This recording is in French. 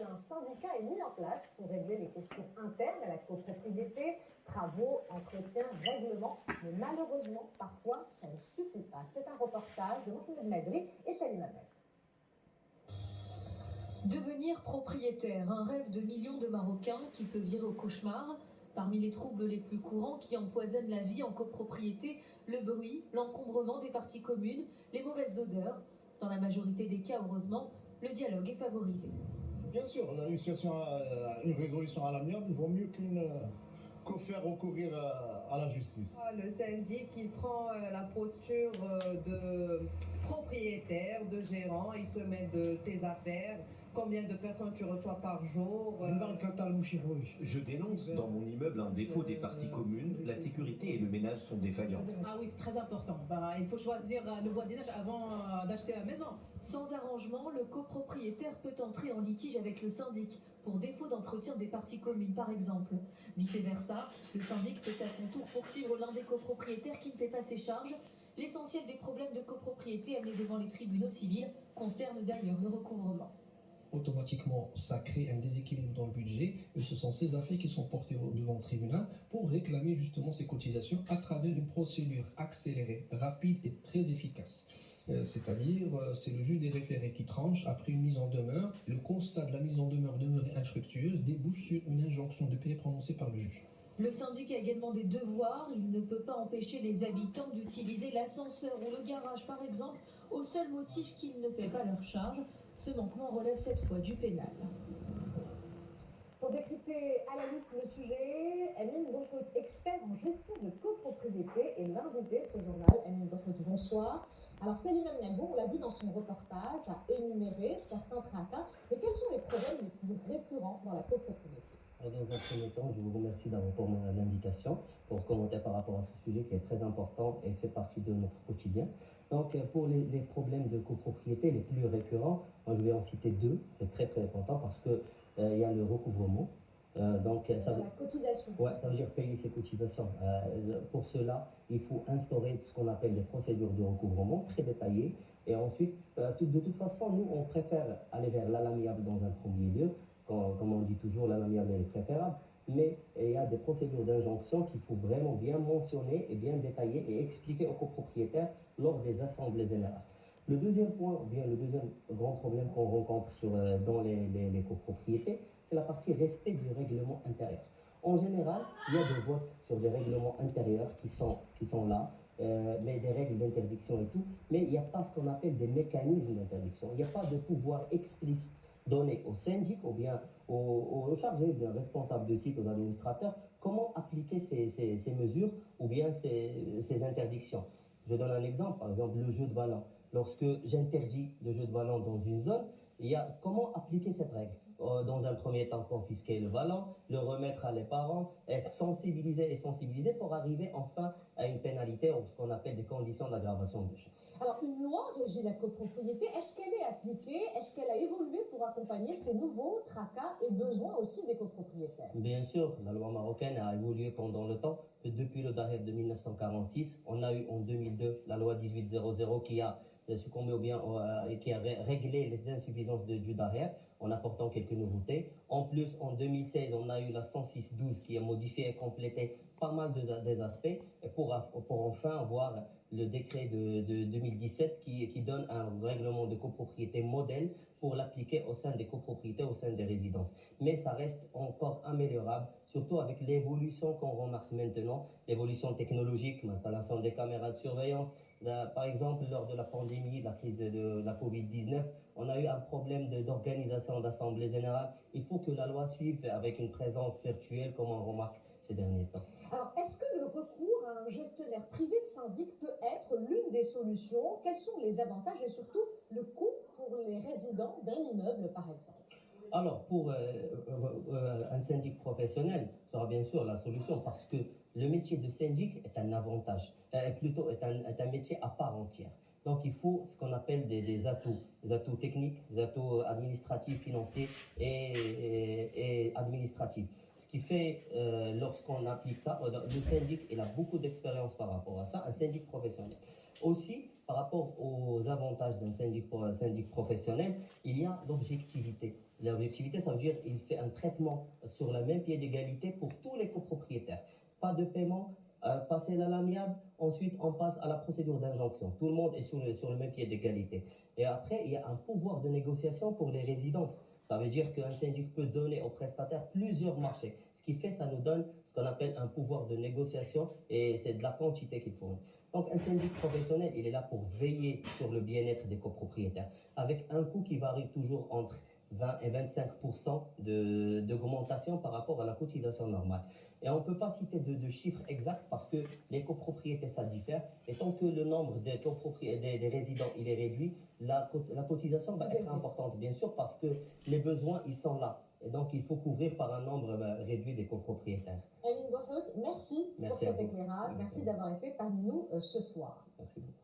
un syndicat est mis en place pour régler les questions internes à la copropriété, travaux, entretiens, règlements. Mais malheureusement, parfois, ça ne suffit pas. C'est un reportage de Mohamed Madri et Salim Ahmed. Devenir propriétaire, un rêve de millions de Marocains qui peut virer au cauchemar. Parmi les troubles les plus courants qui empoisonnent la vie en copropriété, le bruit, l'encombrement des parties communes, les mauvaises odeurs. Dans la majorité des cas, heureusement, le dialogue est favorisé. Bien sûr, une résolution à l'amiable vaut mieux que faire recourir à la justice. Le syndic qui prend la posture de propriétaire, de gérant, il se met de tes affaires, combien de personnes tu reçois par jour. Je dénonce dans mon immeuble un défaut des parties communes, la sécurité et le ménage sont défaillants. Ah oui, c'est très important. Il faut choisir le voisinage avant d'acheter la maison. Sans arrangement, le copropriétaire peut entrer en litige avec le syndic pour défaut d'entretien des parties communes, par exemple. Vice-versa, le syndic peut à son tour poursuivre l'un des copropriétaires qui ne paie pas ses charges. L'essentiel des problèmes de copropriété amenés devant les tribunaux civils concerne d'ailleurs le recouvrement. Automatiquement, ça crée un déséquilibre dans le budget et ce sont ces affaires qui sont portées devant le tribunal pour réclamer justement ces cotisations à travers une procédure accélérée, rapide et très efficace. C'est-à-dire, c'est le juge des référés qui tranche après une mise en demeure. Le constat de la mise en demeure demeurée infructueuse débouche sur une injonction de payer prononcée par le juge. Le syndic a également des devoirs. Il ne peut pas empêcher les habitants d'utiliser l'ascenseur ou le garage, par exemple, au seul motif qu'ils ne paient pas leurs charges. Ce manquement relève cette fois du pénal. Pour décrypter à la loupe le sujet, Amine Bourhout, expert en gestion de copropriété, est l'invité de ce journal. Amine Bourhout, bonsoir. Alors Salim Amnabou, on l'a vu dans son reportage, a énuméré certains tracas. Mais quels sont les problèmes les plus récurrents dans la copropriété? Dans un premier temps, je vous remercie d'avoir pour l'invitation pour commenter par rapport à ce sujet qui est très important et fait partie de notre quotidien. Donc, pour les problèmes de copropriété les plus récurrents, moi, je vais en citer deux. C'est très très important parce que il y a le recouvrement. Donc, ça la cotisation. Ouais, ça veut dire payer ses cotisations. Pour cela, il faut instaurer ce qu'on appelle des procédures de recouvrement très détaillées. Et ensuite, de toute façon, nous, on préfère aller vers l'amiable dans un premier lieu. Comme on dit toujours, l'amiable est préférable. Mais il y a des procédures d'injonction qu'il faut vraiment bien mentionner et bien détailler et expliquer aux copropriétaires lors des assemblées générales. Le deuxième point, ou bien le deuxième grand problème qu'on rencontre dans les copropriétés, c'est la partie respect du règlement intérieur. En général, il y a des votes sur des règlements intérieurs qui sont là, mais des règles d'interdiction et tout, mais il n'y a pas ce qu'on appelle des mécanismes d'interdiction. Il n'y a pas de pouvoir explicite donné au syndic ou bien aux chargés, bien responsables de site, aux administrateurs, comment appliquer ces mesures ou bien ces interdictions. Je donne un exemple, par exemple le jeu de ballon. Lorsque j'interdis le jeu de ballon dans une zone, il y a comment appliquer cette règle. Dans un premier temps, confisquer le ballon, le remettre à les parents, être sensibilisé pour arriver enfin à une pénalité ou ce qu'on appelle des conditions d'aggravation de choses. Alors, une loi régit la copropriété, est-ce qu'elle est appliquée? Est-ce qu'elle a évolué pour accompagner ces nouveaux tracas et besoins aussi des copropriétaires? Bien sûr, la loi marocaine a évolué pendant le temps. Depuis le Daher de 1946, on a eu en 2002 la loi 1800 qui a succombé qui a réglé les insuffisances du Daher en apportant quelques nouveautés. En plus, en 2016, on a eu la 106-12 qui a modifié et complété pas mal des aspects pour enfin avoir le décret de 2017 qui donne un règlement de copropriété modèle pour l'appliquer au sein des copropriétés, au sein des résidences. Mais ça reste encore améliorable, surtout avec l'évolution qu'on remarque maintenant, l'évolution technologique, l'installation des caméras de surveillance. Par exemple, lors de la pandémie, de la crise de la Covid-19, on a eu un problème d'organisation d'assemblée générale. Il faut que la loi suive avec une présence virtuelle, comme on remarque ces derniers temps. Alors, est-ce que le recours à un gestionnaire privé de syndic peut être l'une des solutions? Quels sont les avantages et surtout le coût pour les résidents d'un immeuble, par exemple? Alors, pour un syndic professionnel, sera bien sûr la solution parce que le métier de syndic est un avantage, plutôt est un métier à part entière. Donc, il faut ce qu'on appelle des atouts techniques, des atouts administratifs, financiers et administratifs. Ce qui fait, lorsqu'on applique ça, le syndic, il a beaucoup d'expérience par rapport à ça, un syndic professionnel. Aussi, par rapport aux avantages d'un syndic professionnel, il y a l'objectivité. L'objectivité, ça veut dire qu'il fait un traitement sur le même pied d'égalité pour tous les copropriétaires. Pas de paiement, passer à l'amiable, ensuite on passe à la procédure d'injonction. Tout le monde est sur le même pied d'égalité. Et après, il y a un pouvoir de négociation pour les résidences. Ça veut dire qu'un syndic peut donner aux prestataires plusieurs marchés. Ce qui fait, ça nous donne ce qu'on appelle un pouvoir de négociation et c'est de la quantité qu'il faut. Donc un syndic professionnel, il est là pour veiller sur le bien-être des copropriétaires avec un coût qui varie toujours entre 20 et 25% d'augmentation par rapport à la cotisation normale. Et on ne peut pas citer de chiffres exacts parce que les copropriétés, ça diffère. Et tant que le nombre des résidents il est réduit, la cotisation va être importante, bien sûr, parce que les besoins, ils sont là. Et donc, il faut couvrir par un nombre réduit des copropriétaires. Amine Bouhoud, merci pour Merci à cet vous. éclairage. Merci d'avoir été parmi nous ce soir. Merci beaucoup.